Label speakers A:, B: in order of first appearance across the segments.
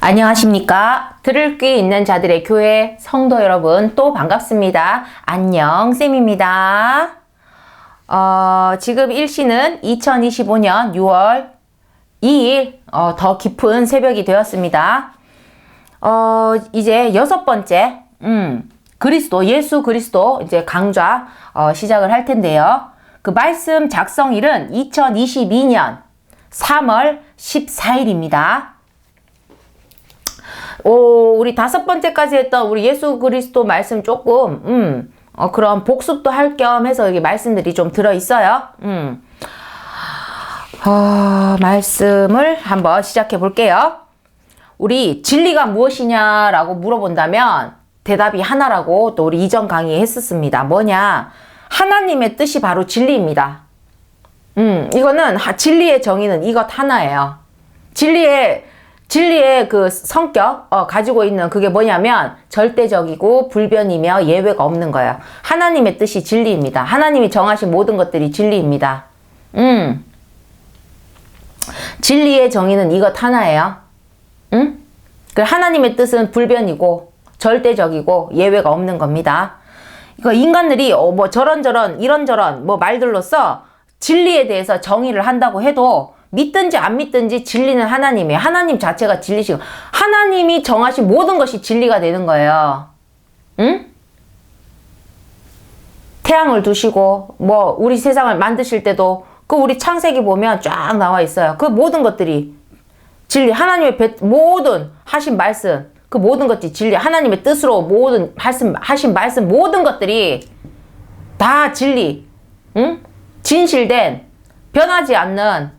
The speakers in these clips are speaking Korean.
A: 안녕하십니까. 들을 귀 있는 자들의 교회 성도 여러분, 또 반갑습니다. 안녕 쌤입니다. 지금 일시는 2025년 6월 2일 더 깊은 새벽이 되었습니다. 이제 6번째 예수 그리스도 이제 강좌 시작을 할 텐데요. 그 말씀 작성일은 2022년 3월 14일입니다. 우리 5번째까지 했던 우리 예수 그리스도 말씀 조금 그런 복습도 할 겸 해서 여기 말씀들이 좀 들어있어요. 말씀을 한번 시작해 볼게요. 우리 진리가 무엇이냐라고 물어본다면 대답이 하나라고 또 우리 이전 강의에 했었습니다. 뭐냐? 하나님의 뜻이 바로 진리입니다. 이거는 진리의 정의는 이것 하나예요. 진리의 그 성격, 가지고 있는 그게 뭐냐면 절대적이고 불변이며 예외가 없는 거예요. 하나님의 뜻이 진리입니다. 하나님이 정하신 모든 것들이 진리입니다. 진리의 정의는 이것 하나예요. 그 하나님의 뜻은 불변이고 절대적이고 예외가 없는 겁니다. 이거 인간들이 뭐 저런저런 이런저런 뭐 말들로써 진리에 대해서 정의를 한다고 해도 믿든지 안 믿든지 진리는 하나님이에요. 하나님 자체가 진리시고 하나님이 정하신 모든 것이 진리가 되는 거예요. 태양을 두시고 뭐 우리 세상을 만드실 때도 그 우리 창세기 보면 쫙 나와 있어요. 그 모든 것들이 진리, 하나님의 모든 하신 말씀, 그 모든 것이 진리, 하나님의 뜻으로 모든 하신 말씀 모든 것들이 다 진리, 진실된 변하지 않는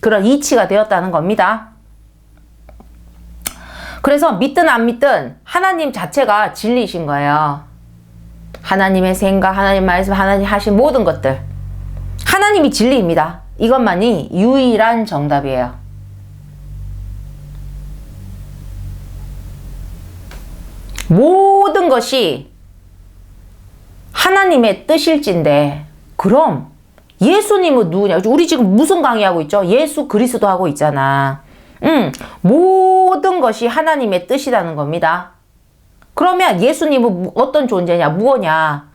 A: 그런 이치가 되었다는 겁니다. 그래서 믿든 안 믿든 하나님 자체가 진리이신 거예요. 하나님의 생각, 하나님 말씀, 하나님 하신 모든 것들 하나님이 진리입니다. 이것만이 유일한 정답이에요. 모든 것이 하나님의 뜻일진데 그럼 예수님은 누구냐? 우리 지금 무슨 강의하고 있죠? 예수 그리스도 하고 있잖아. 모든 것이 하나님의 뜻이라는 겁니다. 그러면 예수님은 어떤 존재냐? 무엇냐?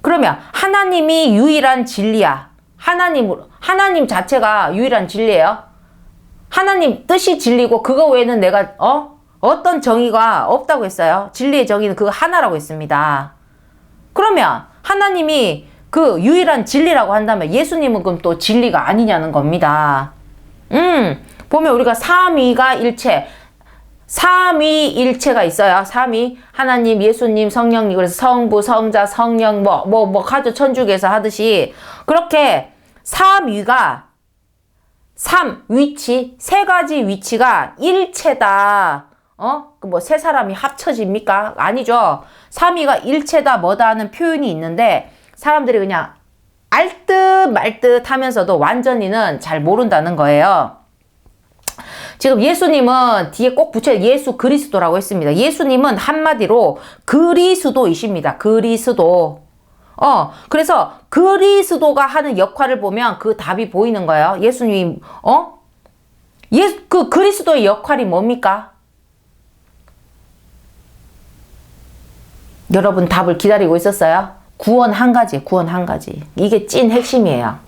A: 그러면 하나님이 유일한 진리야. 하나님 자체가 유일한 진리예요. 하나님 뜻이 진리고 그거 외에는 내가 어떤 정의가 없다고 했어요. 진리의 정의는 그거 하나라고 했습니다. 그러면 하나님이 그 유일한 진리라고 한다면 예수님은 그럼 또 진리가 아니냐는 겁니다. 보면 우리가 삼위일체가 있어요. 삼위 하나님, 예수님, 성령님, 그래서 성부, 성자, 성령 뭐 가조 천주교에서 하듯이 그렇게 위치, 세 가지 위치가 일체다. 그 뭐 세 사람이 합쳐집니까? 아니죠. 삼위가 일체다 뭐다 하는 표현이 있는데 사람들이 그냥 알듯 말듯 하면서도 완전히는 잘 모른다는 거예요. 지금 예수님은 뒤에 꼭 붙여야 예수 그리스도라고 했습니다. 예수님은 한마디로 그리스도이십니다. 그리스도. 그래서 그리스도가 하는 역할을 보면 그 답이 보이는 거예요. 예수님, 그 그리스도의 역할이 뭡니까? 여러분 답을 기다리고 있었어요? 구원 한 가지. 이게 찐 핵심이에요.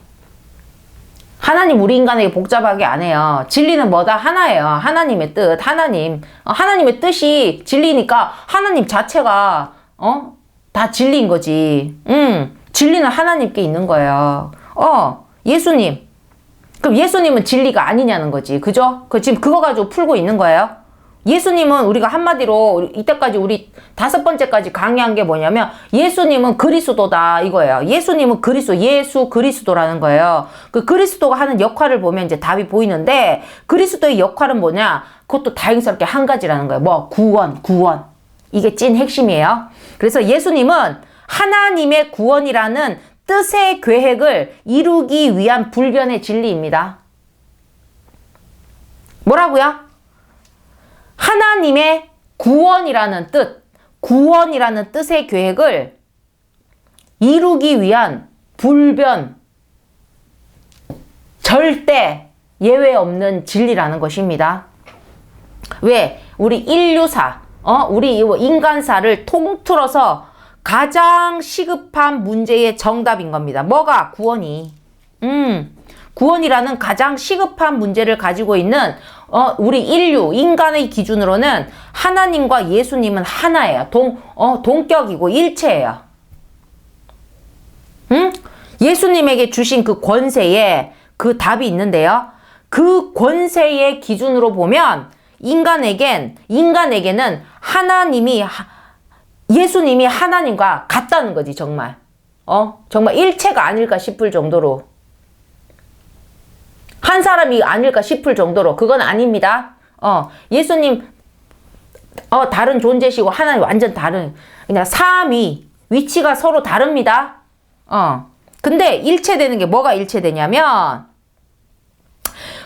A: 하나님 우리 인간에게 복잡하게 안 해요. 진리는 뭐다? 하나예요. 하나님의 뜻, 하나님의 뜻이 진리니까 하나님 자체가 다 진리인 거지. 진리는 하나님께 있는 거예요. 예수님. 그럼 예수님은 진리가 아니냐는 거지. 그죠? 지금 그거 가지고 풀고 있는 거예요. 예수님은 우리가 한마디로 이때까지 우리 5번째까지 강의한 게 뭐냐면 예수님은 그리스도다 이거예요. 예수님은 예수 그리스도라는 거예요. 그 그리스도가 하는 역할을 보면 이제 답이 보이는데 그리스도의 역할은 뭐냐? 그것도 다행스럽게 한 가지라는 거예요. 뭐 구원. 이게 찐 핵심이에요. 그래서 예수님은 하나님의 구원이라는 뜻의 계획을 이루기 위한 불변의 진리입니다. 뭐라고요? 하나님의 구원이라는 뜻의 계획을 이루기 위한 불변, 절대 예외 없는 진리라는 것입니다. 왜? 우리 인류사, 우리 인간사를 통틀어서 가장 시급한 문제의 정답인 겁니다. 뭐가? 구원이. 구원이라는 가장 시급한 문제를 가지고 있는 우리 인류, 인간의 기준으로는 하나님과 예수님은 하나예요. 동격이고 일체예요. 예수님에게 주신 그 권세에 그 답이 있는데요. 그 권세의 기준으로 보면 인간에게는 예수님이 하나님과 같다는 거지, 정말. 정말 일체가 아닐까 싶을 정도로. 한 사람이 아닐까 싶을 정도로. 그건 아닙니다. 예수님, 다른 존재시고 하나님 완전 다른, 그냥 삼위, 위치가 서로 다릅니다. 근데 일체되는 게 뭐가 일체되냐면,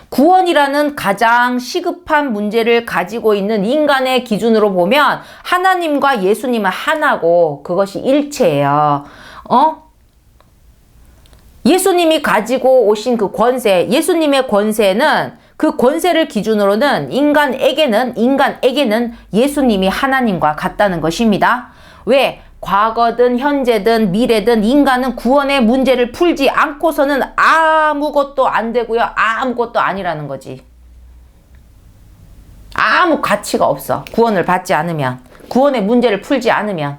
A: 구원이라는 가장 시급한 문제를 가지고 있는 인간의 기준으로 보면 하나님과 예수님은 하나고 그것이 일체예요. 예수님이 가지고 오신 그 권세, 예수님의 권세는 그 권세를 기준으로는 인간에게는 예수님이 하나님과 같다는 것입니다. 왜? 과거든 현재든 미래든 인간은 구원의 문제를 풀지 않고서는 아무것도 안 되고요. 아무것도 아니라는 거지. 아무 가치가 없어. 구원을 받지 않으면. 구원의 문제를 풀지 않으면.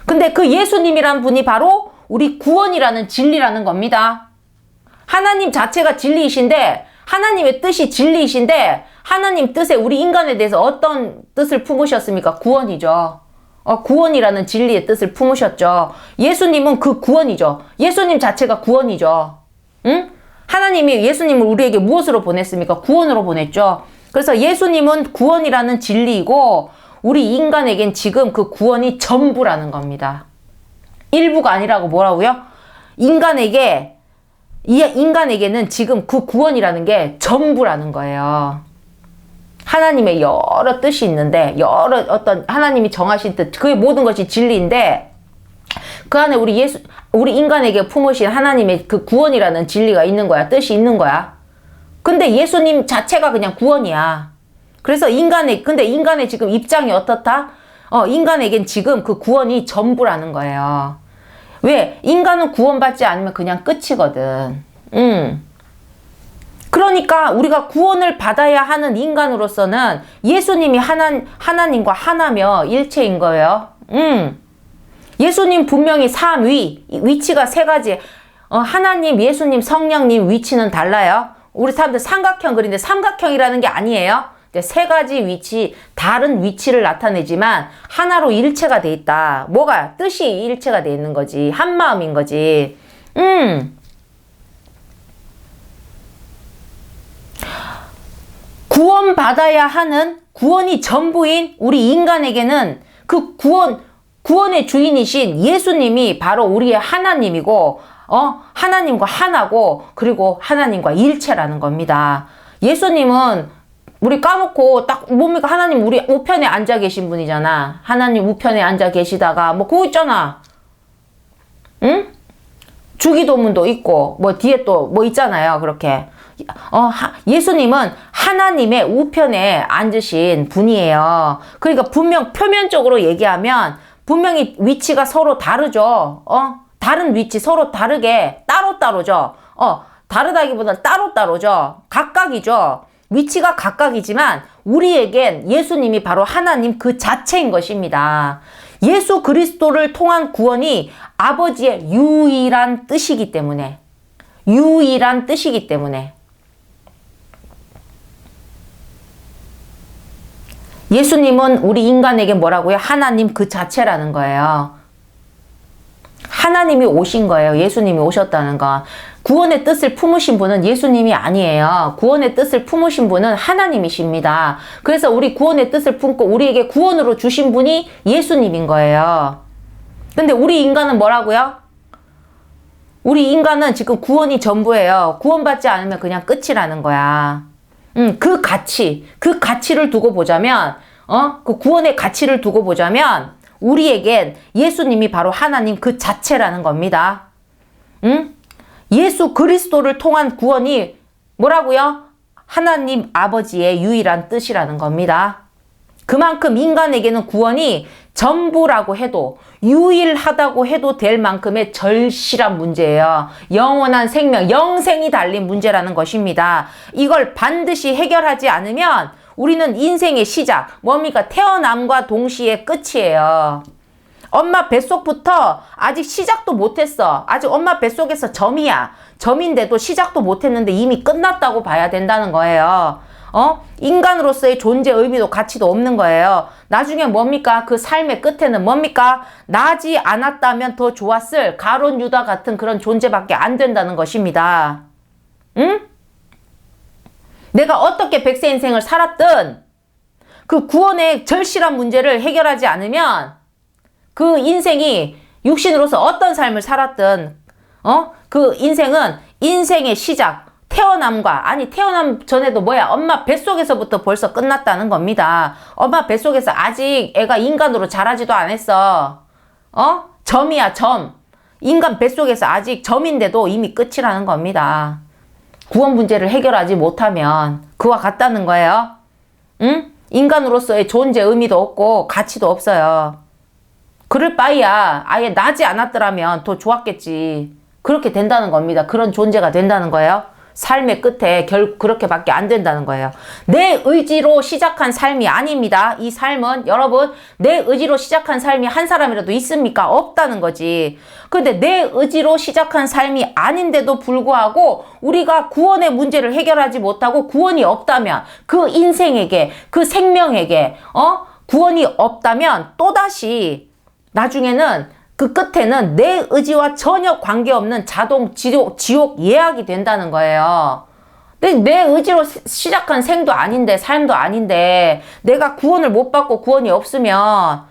A: 근데 그 예수님이란 분이 바로 우리 구원이라는 진리라는 겁니다. 하나님 자체가 진리이신데, 하나님의 뜻이 진리이신데, 하나님 뜻에 우리 인간에 대해서 어떤 뜻을 품으셨습니까? 구원이죠. 구원이라는 진리의 뜻을 품으셨죠. 예수님은 그 구원이죠. 예수님 자체가 구원이죠. 응? 하나님이 예수님을 우리에게 무엇으로 보냈습니까? 구원으로 보냈죠. 그래서 예수님은 구원이라는 진리이고 우리 인간에겐 지금 그 구원이 전부라는 겁니다. 일부가 아니라고 뭐라고요? 인간에게는 지금 그 구원이라는 게 전부라는 거예요. 하나님의 여러 뜻이 있는데, 여러 어떤 하나님이 정하신 뜻, 그의 모든 것이 진리인데, 그 안에 우리 인간에게 품으신 하나님의 그 구원이라는 진리가 있는 거야. 뜻이 있는 거야. 근데 예수님 자체가 그냥 구원이야. 그래서 근데 인간의 지금 입장이 어떻다? 인간에겐 지금 그 구원이 전부라는 거예요. 왜? 인간은 구원받지 않으면 그냥 끝이거든. 그러니까 우리가 구원을 받아야 하는 인간으로서는 예수님이 하나님과 하나며 일체인 거예요. 예수님 분명히 삼위, 위치가 세 가지. 하나님, 예수님, 성령님 위치는 달라요. 우리 사람들 삼각형 그리는데 삼각형이라는 게 아니에요. 세 가지 위치, 다른 위치를 나타내지만 하나로 일체가 돼 있다. 뭐가? 뜻이 일체가 돼 있는 거지. 한 마음인 거지. 구원받아야 하는 구원이 전부인 우리 인간에게는 그 구원의 주인이신 예수님이 바로 우리의 하나님이고, 하나님과 하나고, 그리고 하나님과 일체라는 겁니다. 예수님은 우리 까먹고 딱 뭡니까? 하나님 우리 우편에 앉아 계신 분이잖아. 하나님 우편에 앉아 계시다가 뭐 그거 있잖아. 응? 주기도문도 있고 뭐 뒤에 또 뭐 있잖아요. 그렇게. 예수님은 하나님의 우편에 앉으신 분이에요. 그러니까 분명 표면적으로 얘기하면 분명히 위치가 서로 다르죠. 다른 위치 서로 다르게 따로따로죠. 다르다기보다 따로따로죠. 각각이죠. 위치가 각각이지만 우리에겐 예수님이 바로 하나님 그 자체인 것입니다. 예수 그리스도를 통한 구원이 아버지의 유일한 뜻이기 때문에 예수님은 우리 인간에게 뭐라고요? 하나님 그 자체라는 거예요. 하나님이 오신 거예요. 예수님이 오셨다는 건. 구원의 뜻을 품으신 분은 예수님이 아니에요. 구원의 뜻을 품으신 분은 하나님이십니다. 그래서 우리 구원의 뜻을 품고 우리에게 구원으로 주신 분이 예수님인 거예요. 근데 우리 인간은 뭐라고요? 우리 인간은 지금 구원이 전부예요. 구원받지 않으면 그냥 끝이라는 거야. 그 가치를 두고 보자면, 그 구원의 가치를 두고 보자면, 우리에겐 예수님이 바로 하나님 그 자체라는 겁니다. 예수 그리스도를 통한 구원이 뭐라고요? 하나님 아버지의 유일한 뜻이라는 겁니다. 그만큼 인간에게는 구원이 전부라고 해도, 유일하다고 해도 될 만큼의 절실한 문제예요. 영원한 생명, 영생이 달린 문제라는 것입니다. 이걸 반드시 해결하지 않으면 우리는 인생의 시작, 뭡니까? 태어남과 동시에 끝이에요. 엄마 뱃속부터 아직 시작도 못했어. 아직 엄마 뱃속에서 점이야. 점인데도 시작도 못했는데 이미 끝났다고 봐야 된다는 거예요. 인간으로서의 존재 의미도 가치도 없는 거예요. 나중에 뭡니까? 그 삶의 끝에는 뭡니까? 나지 않았다면 더 좋았을 가론 유다 같은 그런 존재밖에 안 된다는 것입니다. 응? 내가 어떻게 백세 인생을 살았든 그 구원의 절실한 문제를 해결하지 않으면 그 인생이 육신으로서 어떤 삶을 살았든 그 인생은 인생의 시작, 태어남과, 아니 태어남 전에도 뭐야, 엄마 뱃속에서부터 벌써 끝났다는 겁니다. 엄마 뱃속에서 아직 애가 인간으로 자라지도 않았어. 점이야, 점. 인간 뱃속에서 아직 점인데도 이미 끝이라는 겁니다. 구원 문제를 해결하지 못하면 그와 같다는 거예요. 응? 인간으로서의 존재 의미도 없고 가치도 없어요. 그럴 바에야 아예 나지 않았더라면 더 좋았겠지. 그렇게 된다는 겁니다. 그런 존재가 된다는 거예요. 삶의 끝에 그렇게밖에 안 된다는 거예요. 내 의지로 시작한 삶이 아닙니다. 이 삶은 여러분, 내 의지로 시작한 삶이 한 사람이라도 있습니까? 없다는 거지. 근데 내 의지로 시작한 삶이 아닌데도 불구하고 우리가 구원의 문제를 해결하지 못하고 구원이 없다면, 그 인생에게, 그 생명에게 구원이 없다면 또다시 나중에는 그 끝에는 내 의지와 전혀 관계없는 자동 지옥 예약이 된다는 거예요. 근데 내 의지로 시작한 생도 아닌데, 삶도 아닌데, 내가 구원을 못 받고 구원이 없으면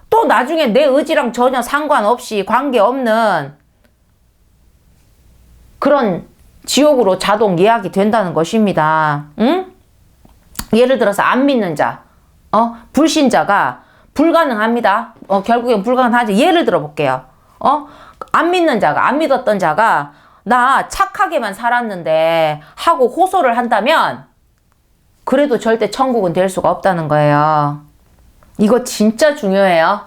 A: 또 나중에 내 의지랑 전혀 상관없이 관계없는 그런 지옥으로 자동 예약이 된다는 것입니다. 응? 예를 들어서 안 믿는 자, 불신자가 불가능합니다. 결국엔 불가능하지. 예를 들어 볼게요. 안 믿는 자가, 안 믿었던 자가 나 착하게만 살았는데 하고 호소를 한다면 그래도 절대 천국은 될 수가 없다는 거예요. 이거 진짜 중요해요.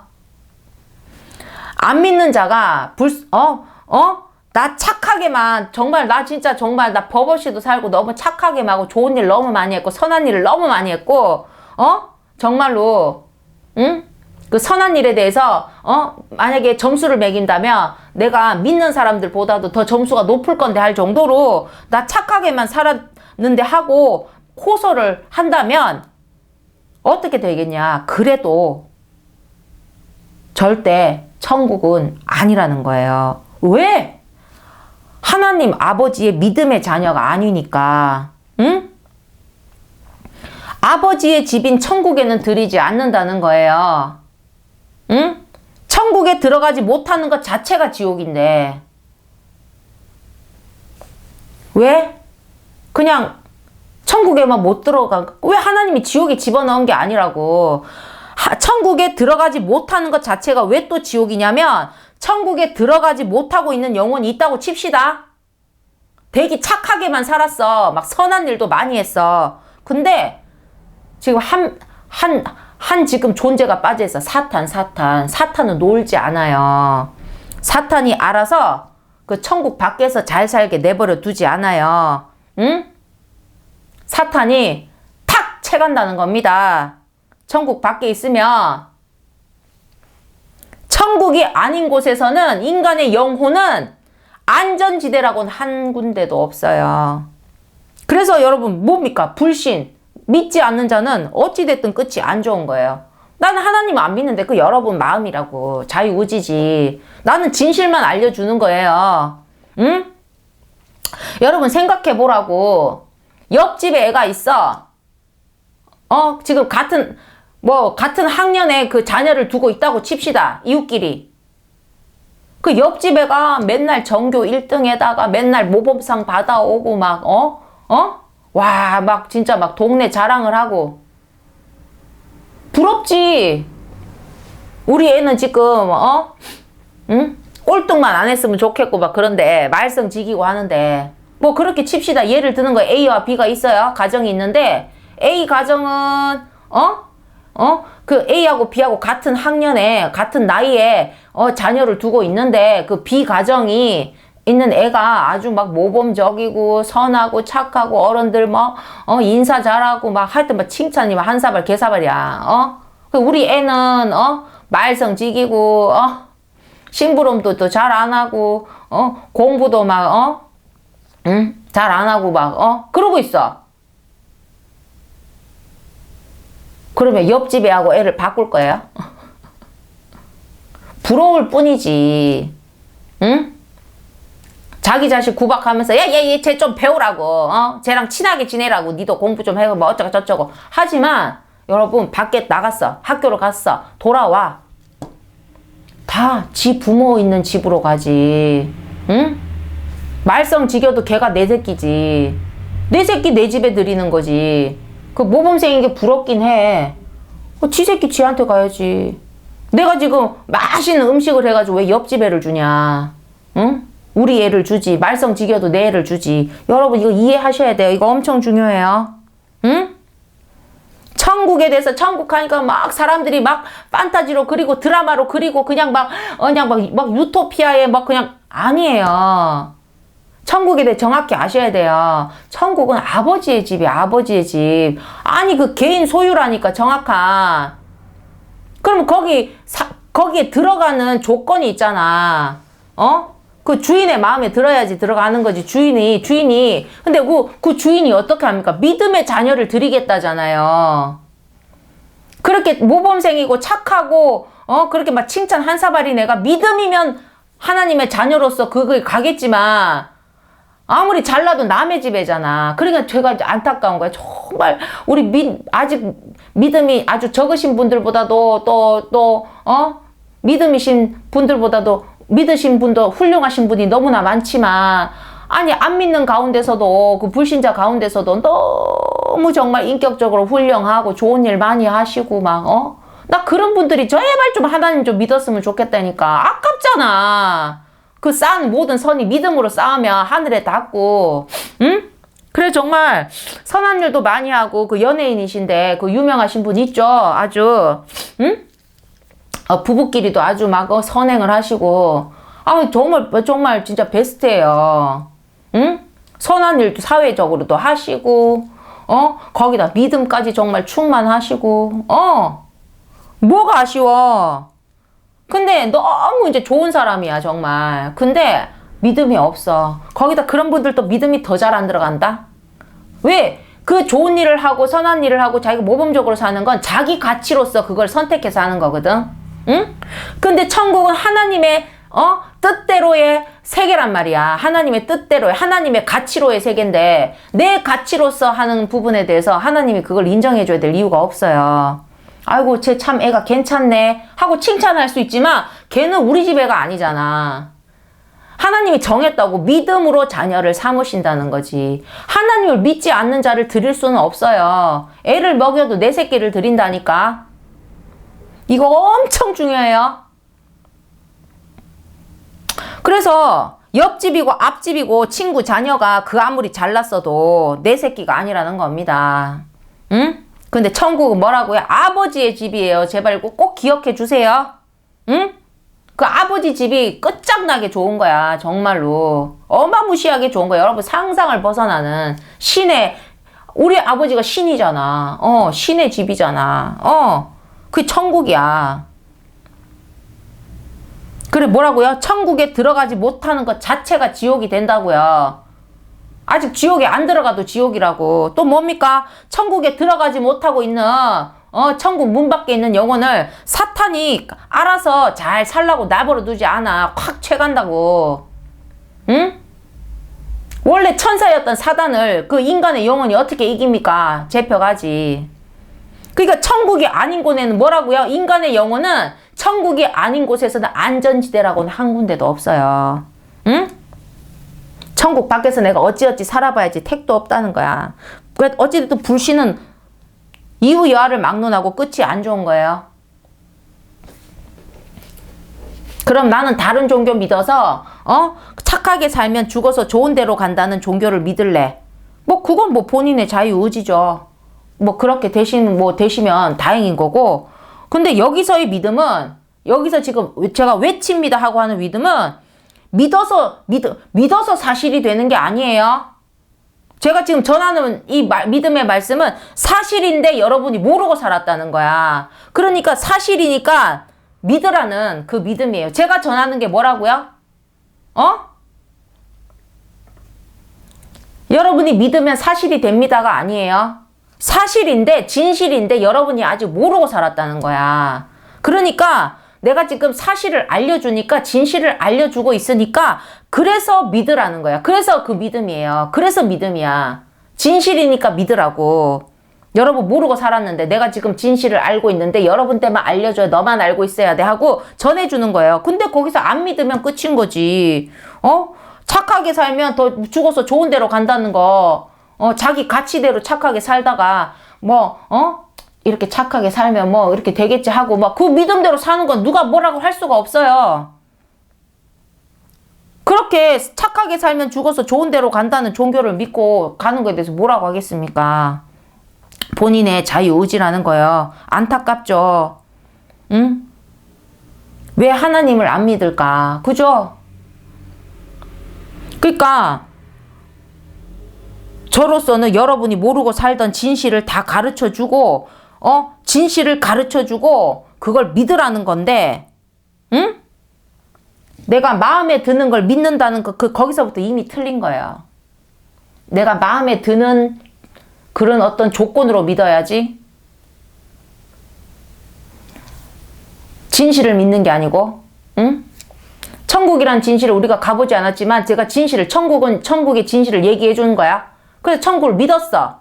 A: 안 믿는 자가 나 착하게만, 정말 나 진짜 정말 나 법 없이도 살고 너무 착하게만 하고 좋은 일 너무 많이 했고 선한 일을 너무 많이 했고 정말로 응? 그 선한 일에 대해서 만약에 점수를 매긴다면 내가 믿는 사람들보다도 더 점수가 높을 건데 할 정도로 나 착하게만 살았는데 하고 호소를 한다면 어떻게 되겠냐? 그래도 절대 천국은 아니라는 거예요. 왜? 하나님 아버지의 믿음의 자녀가 아니니까. 응? 아버지의 집인 천국에는 들이지 않는다는 거예요. 응? 천국에 들어가지 못하는 것 자체가 지옥인데 왜? 그냥 천국에만 못 들어가. 왜 하나님이 지옥에 집어넣은 게 아니라고. 천국에 들어가지 못하는 것 자체가 왜 또 지옥이냐면, 천국에 들어가지 못하고 있는 영혼이 있다고 칩시다. 되게 착하게만 살았어. 막 선한 일도 많이 했어. 근데 지금 한 지금 존재가 빠져있어. 사탄은 놀지 않아요. 사탄이 알아서 그 천국 밖에서 잘 살게 내버려 두지 않아요. 응? 사탄이 탁 채간다는 겁니다. 천국 밖에 있으면. 천국이 아닌 곳에서는 인간의 영혼은 안전지대라고는 한 군데도 없어요. 그래서 여러분 뭡니까? 불신. 믿지 않는 자는 어찌됐든 끝이 안 좋은 거예요. 나는 하나님 안 믿는데 그 여러분 마음이라고. 자유의지지. 나는 진실만 알려주는 거예요. 응? 여러분 생각해 보라고. 옆집에 애가 있어. 지금 같은 학년에 그 자녀를 두고 있다고 칩시다. 이웃끼리. 그 옆집 애가 맨날 전교 1등에다가 맨날 모범상 받아오고 막, 와, 막 진짜 막 동네 자랑을 하고. 부럽지. 우리 애는 지금, 응? 꼴등만 안 했으면 좋겠고 막 그런데 말썽 지기고 하는데 뭐 그렇게 칩시다. 예를 드는 거예요. A와 B가 있어요. 가정이 있는데 A 가정은 그 A하고 B하고 같은 학년에 같은 나이에 자녀를 두고 있는데 그 B 가정이 있는 애가 아주 막 모범적이고 선하고 착하고 어른들 뭐 인사 잘하고 막 하여튼 막 칭찬이 막 한사발 개사발이야. 우리 애는 말썽지기고 심부름도 또 잘 안 하고 공부도 막 잘 안 하고 막 그러고 있어. 그러면 옆집 애하고 애를 바꿀 거예요? 부러울 뿐이지. 응? 자기 자식 구박하면서 야야야 쟤 좀 배우라고 쟤랑 친하게 지내라고 니도 공부 좀 해고 뭐 어쩌고 저쩌고 하지만 여러분 밖에 나갔어 학교로 갔어 돌아와 다 지 부모 있는 집으로 가지. 응? 말썽지겨도 걔가 내 새끼지. 내 새끼 내 집에 들이는 거지. 그 모범생인 게 부럽긴 해. 지 새끼 지한테 가야지. 내가 지금 맛있는 음식을 해가지고 왜 옆집 애를 주냐. 응? 우리 애를 주지. 말썽지겨도 내 애를 주지. 여러분 이거 이해하셔야 돼요. 이거 엄청 중요해요. 응? 천국에 대해서 천국 하니까 막 사람들이 막 판타지로 그리고 드라마로 그리고 그냥 막 유토피아에 막 그냥 아니에요. 천국에 대해 정확히 아셔야 돼요. 천국은 아버지의 집이야. 아버지의 집. 아니 그 개인 소유라니까 정확한. 그럼 거기에 들어가는 조건이 있잖아. 그 주인의 마음에 들어야지 들어가는 거지. 주인이. 근데 그 주인이 어떻게 합니까? 믿음의 자녀를 드리겠다잖아요. 그렇게 모범생이고 착하고, 그렇게 막 칭찬 한 사발이 내가 믿음이면 하나님의 자녀로서 그걸 가겠지만, 아무리 잘나도 남의 집 애잖아. 그러니까 제가 안타까운 거야. 정말, 아직 믿음이 아주 적으신 분들보다도 믿음이신 분들보다도 믿으신 분도 훌륭하신 분이 너무나 많지만 아니 안 믿는 가운데서도 그 불신자 가운데서도 너무 정말 인격적으로 훌륭하고 좋은 일 많이 하시고 막 나 그런 분들이 제발 좀 하나님 좀 믿었으면 좋겠다니까. 아깝잖아. 그 쌓은 모든 선이 믿음으로 쌓으면 하늘에 닿고 응? 그래 정말 선한 일도 많이 하고 그 연예인이신데 그 유명하신 분 있죠. 아주 응? 부부끼리도 아주 막 선행을 하시고 정말 진짜 베스트예요. 응? 선한 일도 사회적으로도 하시고 거기다 믿음까지 정말 충만하시고 뭐가 아쉬워. 근데 너무 이제 좋은 사람이야 정말. 근데 믿음이 없어. 거기다 그런 분들도 믿음이 더 잘 안 들어간다. 왜? 그 좋은 일을 하고 선한 일을 하고 자기가 모범적으로 사는 건 자기 가치로서 그걸 선택해서 하는 거거든. 응? 근데 천국은 하나님의 뜻대로의 세계란 말이야. 하나님의 뜻대로의 하나님의 가치로의 세계인데 내 가치로서 하는 부분에 대해서 하나님이 그걸 인정해줘야 될 이유가 없어요. 아이고 쟤 참 애가 괜찮네 하고 칭찬할 수 있지만 걔는 우리 집 애가 아니잖아. 하나님이 정했다고 믿음으로 자녀를 삼으신다는 거지. 하나님을 믿지 않는 자를 드릴 수는 없어요. 애를 먹여도 내 새끼를 드린다니까. 이거 엄청 중요해요. 그래서 옆집이고 앞집이고 친구 자녀가 그 아무리 잘났어도 내 새끼가 아니라는 겁니다. 응? 근데 천국은 뭐라고요? 아버지의 집이에요. 제발 꼭 기억해 주세요. 응? 그 아버지 집이 끝장나게 좋은 거야. 정말로. 어마무시하게 좋은 거야. 여러분 상상을 벗어나는 우리 아버지가 신이잖아. 신의 집이잖아. 그게 천국이야. 그래 뭐라고요? 천국에 들어가지 못하는 것 자체가 지옥이 된다고요. 아직 지옥에 안 들어가도 지옥이라고. 또 뭡니까? 천국에 들어가지 못하고 있는 천국 문 밖에 있는 영혼을 사탄이 알아서 잘 살라고 내버려 두지 않아. 확 채간다고. 응? 원래 천사였던 사단을 그 인간의 영혼이 어떻게 이깁니까? 잡혀가지. 그러니까 천국이 아닌 곳에는 뭐라고요? 인간의 영혼은 천국이 아닌 곳에서는 안전지대라고는 한 군데도 없어요. 응? 천국 밖에서 내가 어찌어찌 살아봐야지 택도 없다는 거야. 어찌됐든 불신은 이후 여하를 막론하고 끝이 안 좋은 거예요. 그럼 나는 다른 종교 믿어서 착하게 살면 죽어서 좋은 데로 간다는 종교를 믿을래. 뭐 그건 뭐 본인의 자유의지죠. 뭐 그렇게 되시면 다행인 거고. 근데 여기서의 믿음은, 여기서 지금 제가 외칩니다 하고 하는 믿음은 믿어서 사실이 되는 게 아니에요. 제가 지금 전하는 이 믿음의 말씀은 사실인데 여러분이 모르고 살았다는 거야. 그러니까 사실이니까 믿으라는 그 믿음이에요. 제가 전하는 게 뭐라고요? 여러분이 믿으면 사실이 됩니다가 아니에요. 사실인데, 진실인데 여러분이 아직 모르고 살았다는 거야. 그러니까 내가 지금 사실을 알려주니까, 진실을 알려주고 있으니까 그래서 믿으라는 거야. 그래서 그 믿음이에요. 그래서 믿음이야. 진실이니까 믿으라고. 여러분 모르고 살았는데 내가 지금 진실을 알고 있는데 여러분 때만 알려줘야, 너만 알고 있어야 돼 하고 전해주는 거예요. 근데 거기서 안 믿으면 끝인 거지. 착하게 살면 더 죽어서 좋은 데로 간다는 거. 자기 가치대로 착하게 살다가 이렇게 착하게 살면 뭐 이렇게 되겠지 하고 막 그 믿음대로 사는 건 누가 뭐라고 할 수가 없어요. 그렇게 착하게 살면 죽어서 좋은 데로 간다는 종교를 믿고 가는 거에 대해서 뭐라고 하겠습니까? 본인의 자유의지라는 거예요. 안타깝죠? 응? 왜 하나님을 안 믿을까? 그죠? 그러니까 저로서는 여러분이 모르고 살던 진실을 다 가르쳐주고 진실을 가르쳐주고 그걸 믿으라는 건데, 응? 내가 마음에 드는 걸 믿는다는 거기서부터 이미 틀린 거예요. 내가 마음에 드는 그런 어떤 조건으로 믿어야지. 진실을 믿는 게 아니고, 응? 천국이란 진실을 우리가 가보지 않았지만 제가 천국의 진실을 얘기해 주는 거야. 그래서 천국을 믿었어.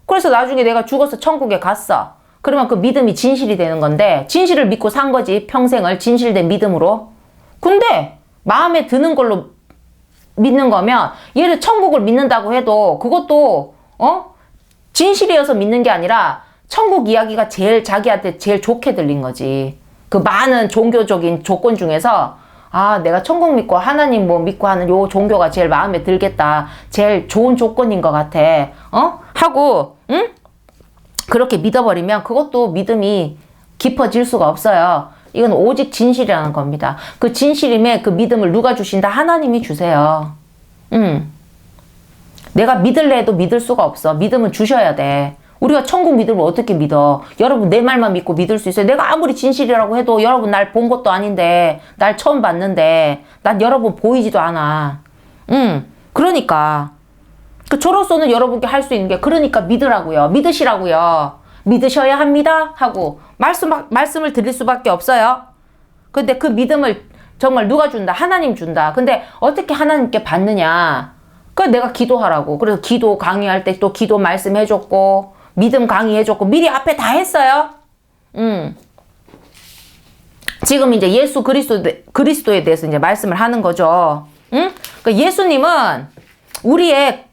A: 그래서 나중에 내가 죽어서 천국에 갔어. 그러면 그 믿음이 진실이 되는 건데, 진실을 믿고 산 거지, 평생을 진실된 믿음으로. 근데 마음에 드는 걸로 믿는 거면, 얘를 천국을 믿는다고 해도 그것도 진실이어서 믿는 게 아니라 천국 이야기가 자기한테 제일 좋게 들린 거지. 그 많은 종교적인 조건 중에서 내가 천국 믿고 하나님 믿고 하는 요 종교가 제일 마음에 들겠다. 제일 좋은 조건인 것 같아. 하고, 응? 그렇게 믿어버리면 그것도 믿음이 깊어질 수가 없어요. 이건 오직 진실이라는 겁니다. 그 진실임에 그 믿음을 누가 주신다? 하나님이 주세요. 내가 믿을래 해도 믿을 수가 없어. 믿음은 주셔야 돼. 우리가 천국 믿음을 어떻게 믿어? 여러분 내 말만 믿고 믿을 수 있어요? 내가 아무리 진실이라고 해도 여러분 날 본 것도 아닌데, 날 처음 봤는데 난 여러분 보이지도 않아. 그러니까 저로서는 여러분께 할 수 있는 게, 그러니까 믿으라고요. 믿으시라고요. 믿으셔야 합니다 하고 말씀을 드릴 수밖에 없어요. 근데 그 믿음을 정말 누가 준다? 하나님 준다. 근데 어떻게 하나님께 받느냐? 그래서 내가 기도하라고. 그래서 기도 강의할 때 또 기도 말씀해줬고, 믿음 강의해줬고, 미리 앞에 다 했어요. 지금 이제 예수 그리스도에 대해서 이제 말씀을 하는 거죠. 그러니까 예수님은 우리의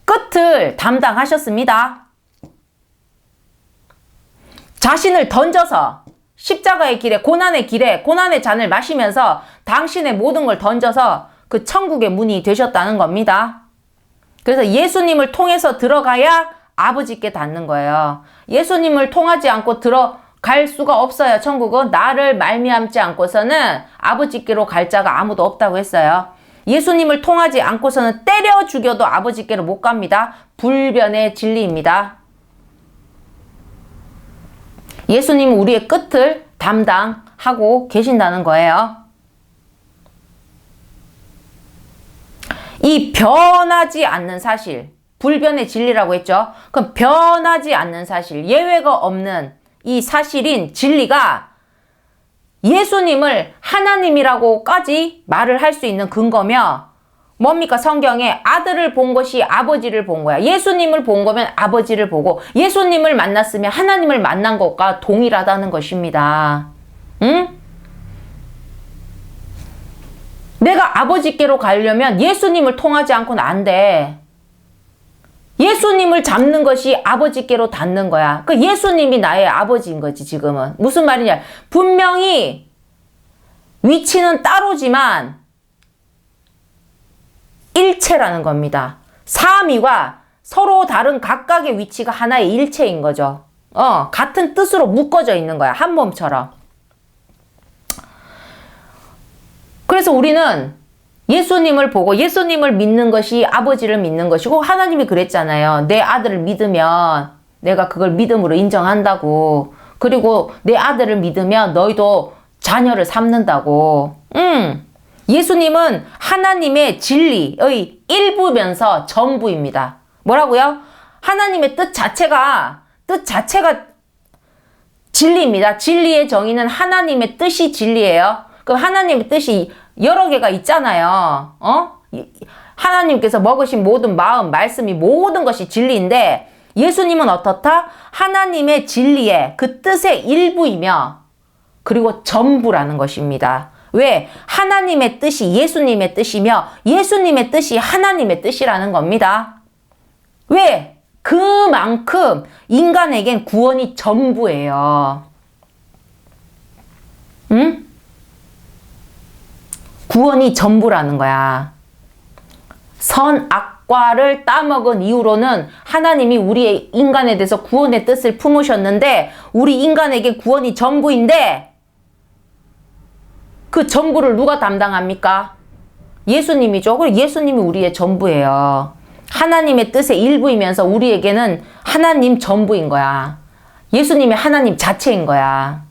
A: 끝을 담당하셨습니다. 자신을 던져서 십자가의 길에, 고난의 잔을 마시면서 당신의 모든 걸 던져서 그 천국의 문이 되셨다는 겁니다. 그래서 예수님을 통해서 들어가야 아버지께 닿는 거예요. 예수님을 통하지 않고 들어갈 수가 없어요. 천국은 나를 말미암지 않고서는 아버지께로 갈 자가 아무도 없다고 했어요. 예수님을 통하지 않고서는 때려 죽여도 아버지께로 못 갑니다. 불변의 진리입니다. 예수님은 우리의 끝을 담당하고 계신다는 거예요. 이 변하지 않는 사실, 불변의 진리라고 했죠. 그럼 변하지 않는 사실, 예외가 없는 이 사실인 진리가 예수님을 하나님이라고까지 말을 할 수 있는 근거며, 뭡니까? 성경에 아들을 본 것이 아버지를 본 거야. 예수님을 본 거면 아버지를 보고, 예수님을 만났으면 하나님을 만난 것과 동일하다는 것입니다. 응? 내가 아버지께로 가려면 예수님을 통하지 않고는 안 돼. 예수님을 잡는 것이 아버지께로 닿는 거야. 그 예수님이 나의 아버지인 거지, 지금은. 무슨 말이냐? 분명히 위치는 따로지만 일체라는 겁니다. 삼위가 서로 다른 각각의 위치가 하나의 일체인 거죠. 같은 뜻으로 묶어져 있는 거야. 한 몸처럼. 그래서 우리는 예수님을 보고 예수님을 믿는 것이 아버지를 믿는 것이고, 하나님이 그랬잖아요. 내 아들을 믿으면 내가 그걸 믿음으로 인정한다고. 그리고 내 아들을 믿으면 너희도 자녀를 삼는다고. 예수님은 하나님의 진리의 일부면서 전부입니다. 뭐라고요? 하나님의 뜻 자체가 진리입니다. 진리의 정의는 하나님의 뜻이 진리예요. 그럼 하나님의 뜻이 여러 개가 있잖아요. 하나님께서 먹으신 모든 마음, 말씀이 모든 것이 진리인데, 예수님은 어떻다? 하나님의 진리의 그 뜻의 일부이며 그리고 전부라는 것입니다. 왜? 하나님의 뜻이 예수님의 뜻이며 예수님의 뜻이 하나님의 뜻이라는 겁니다. 왜? 그만큼 인간에겐 구원이 전부예요. 응? 구원이 전부라는 거야. 선악과를 따먹은 이후로는 하나님이 우리 인간에 대해서 구원의 뜻을 품으셨는데, 우리 인간에게 구원이 전부인데 그 전부를 누가 담당합니까? 예수님이죠. 그리고 예수님이 우리의 전부예요. 하나님의 뜻의 일부이면서 우리에게는 하나님 전부인 거야. 예수님이 하나님 자체인 거야.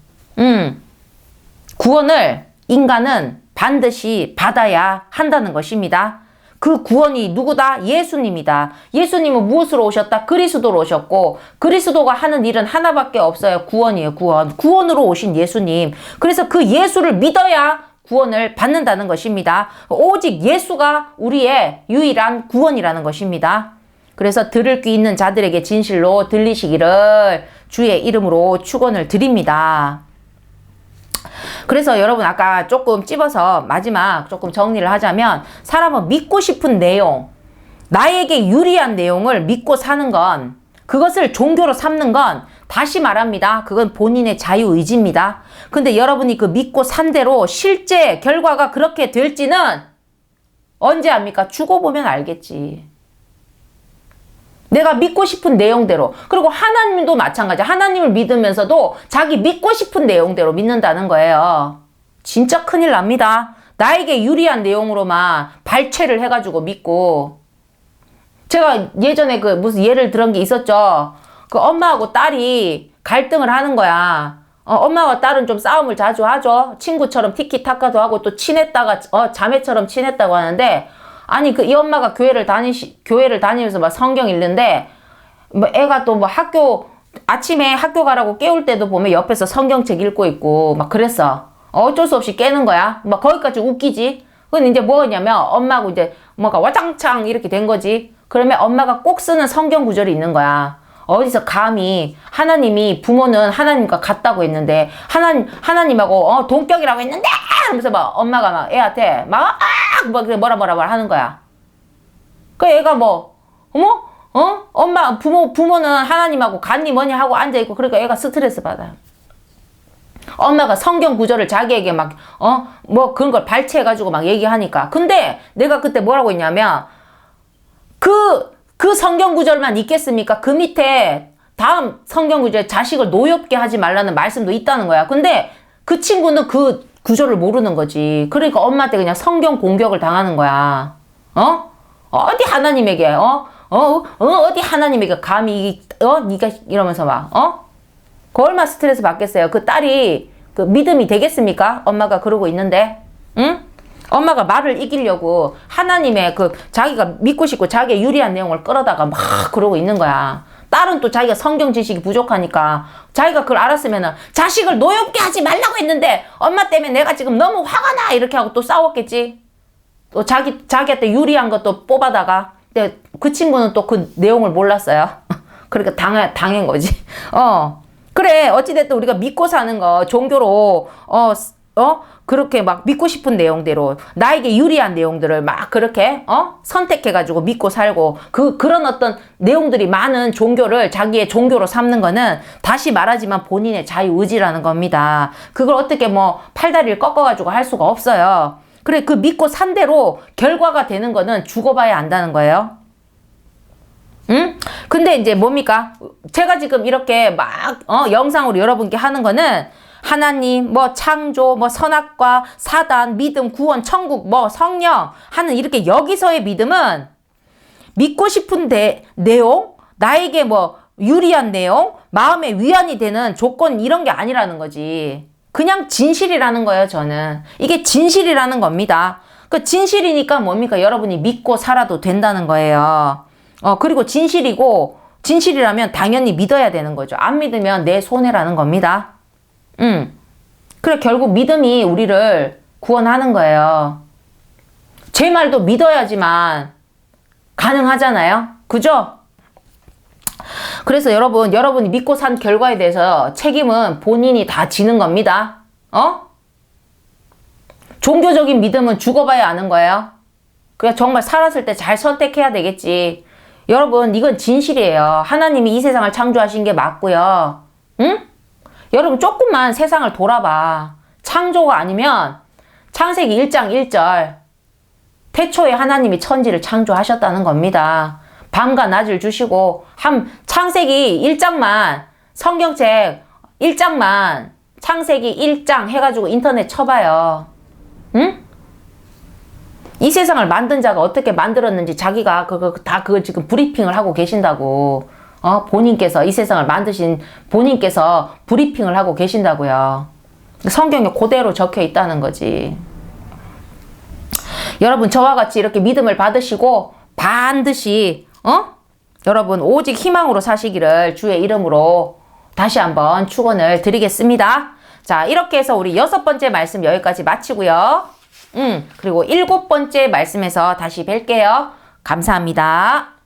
A: 구원을 인간은 반드시 받아야 한다는 것입니다. 그 구원이 누구다? 예수님이다. 예수님은 무엇으로 오셨다? 그리스도로 오셨고, 그리스도가 하는 일은 하나밖에 없어요. 구원이에요. 구원. 구원으로 오신 예수님. 그래서 그 예수를 믿어야 구원을 받는다는 것입니다. 오직 예수가 우리의 유일한 구원이라는 것입니다. 그래서 들을 귀 있는 자들에게 진실로 들리시기를 주의 이름으로 축원을 드립니다. 그래서 여러분, 아까 조금 찝어서 마지막 조금 정리를 하자면, 사람은 믿고 싶은 내용, 나에게 유리한 내용을 믿고 사는 건, 그것을 종교로 삼는 건, 다시 말합니다. 그건 본인의 자유의지입니다. 근데 여러분이 그 믿고 산 대로 실제 결과가 그렇게 될지는 언제 압니까? 죽어보면 알겠지. 내가 믿고 싶은 내용대로. 그리고 하나님도 마찬가지야. 하나님을 믿으면서도 자기 믿고 싶은 내용대로 믿는다는 거예요. 진짜 큰일 납니다. 나에게 유리한 내용으로만 발췌를 해가지고 믿고. 제가 예전에 그 무슨 예를 들은 게 있었죠. 그 엄마하고 딸이 갈등을 하는 거야. 엄마와 딸은 좀 싸움을 자주 하죠. 친구처럼 티키타카도 하고 또 친했다가 자매처럼 친했다고 하는데, 아니 이 엄마가 교회를 다니면서 막 성경 읽는데, 뭐 애가 또 뭐 아침에 학교 가라고 깨울 때도 보면 옆에서 성경책 읽고 있고 막 그랬어. 어쩔 수 없이 깨는 거야. 막 거기까지 웃기지. 그건 이제 뭐냐면 엄마하고 이제 뭐가 와장창 이렇게 된 거지. 그러면 엄마가 꼭 쓰는 성경 구절이 있는 거야. 어디서 감히 하나님이 부모는 하나님과 같다고 했는데 하나님하고 동격이라고 했는데 하면서 막 엄마가 막 애한테 막 뭐라 하는 거야. 그 애가 뭐 부모는 하나님하고 같니 뭐니 하고 앉아있고, 그러니까 애가 스트레스 받아. 엄마가 성경 구절을 자기에게 막 뭐 그런 걸 발췌해가지고 막 얘기하니까. 근데 내가 그때 뭐라고 했냐면, 그 성경 구절만 있겠습니까? 그 밑에 다음 성경 구절에 자식을 노엽게 하지 말라는 말씀도 있다는 거야. 근데 그 친구는 그 구절을 모르는 거지. 그러니까 엄마한테 그냥 성경 공격을 당하는 거야. 어디 하나님에게 어디 하나님에게 감히 네가 이러면서 막 그 얼마 스트레스 받겠어요. 그 딸이 그 믿음이 되겠습니까? 엄마가 그러고 있는데, 응? 엄마가 말을 이기려고 하나님의 자기가 믿고 싶고 자기의 유리한 내용을 끌어다가 막 그러고 있는 거야. 딸은 또 자기가 성경 지식이 부족하니까 자기가 그걸 알았으면은 자식을 노엽게 하지 말라고 했는데 엄마 때문에 내가 지금 너무 화가 나 이렇게 하고 또 싸웠겠지. 또 자기한테 유리한 것도 뽑아다가. 근데 그 친구는 또 그 내용을 몰랐어요. 그러니까 당한 거지. 그래, 어찌됐든 우리가 믿고 사는 거 종교로 그렇게 막 믿고 싶은 내용대로 나에게 유리한 내용들을 막 그렇게 선택해가지고 믿고 살고 그런 어떤 내용들이 많은 종교를 자기의 종교로 삼는 거는 다시 말하지만 본인의 자유의지라는 겁니다. 그걸 어떻게 뭐 팔다리를 꺾어가지고 할 수가 없어요. 그래 그 믿고 산 대로 결과가 되는 거는 죽어봐야 안다는 거예요. 응? 근데 이제 뭡니까? 제가 지금 이렇게 막 영상으로 여러분께 하는 거는 하나님, 뭐 창조, 뭐 선악과 사단, 믿음, 구원, 천국, 뭐 성령 하는 이렇게 여기서의 믿음은 믿고 싶은 내용, 나에게 뭐 유리한 내용, 마음에 위안이 되는 조건 이런 게 아니라는 거지. 그냥 진실이라는 거예요, 저는. 이게 진실이라는 겁니다. 그 진실이니까 뭡니까? 여러분이 믿고 살아도 된다는 거예요. 그리고 진실이라면 당연히 믿어야 되는 거죠. 안 믿으면 내 손해라는 겁니다. 그래, 결국 믿음이 우리를 구원하는 거예요. 제 말도 믿어야지만 가능하잖아요. 그죠? 그래서 여러분이 믿고 산 결과에 대해서 책임은 본인이 다 지는 겁니다. 종교적인 믿음은 죽어봐야 아는 거예요. 그냥 정말 살았을 때 잘 선택해야 되겠지. 여러분, 이건 진실이에요. 하나님이 이 세상을 창조하신 게 맞고요. 응? 여러분, 조금만 세상을 돌아봐. 창조가 아니면 창세기 1장 1절 태초에 하나님이 천지를 창조하셨다는 겁니다. 밤과 낮을 주시고 창세기 1장만 성경책 1장만 창세기 1장 해가지고 인터넷 쳐봐요. 응? 이 세상을 만든 자가 어떻게 만들었는지 자기가 그거 지금 브리핑을 하고 계신다고. 본인께서 이 세상을 만드신 본인께서 브리핑을 하고 계신다고요. 성경에 그대로 적혀 있다는 거지. 여러분 저와 같이 이렇게 믿음을 받으시고 반드시 여러분 오직 희망으로 사시기를 주의 이름으로 다시 한번 축원을 드리겠습니다. 자, 이렇게 해서 우리 6번째 말씀 여기까지 마치고요. 그리고 7번째 말씀에서 다시 뵐게요. 감사합니다.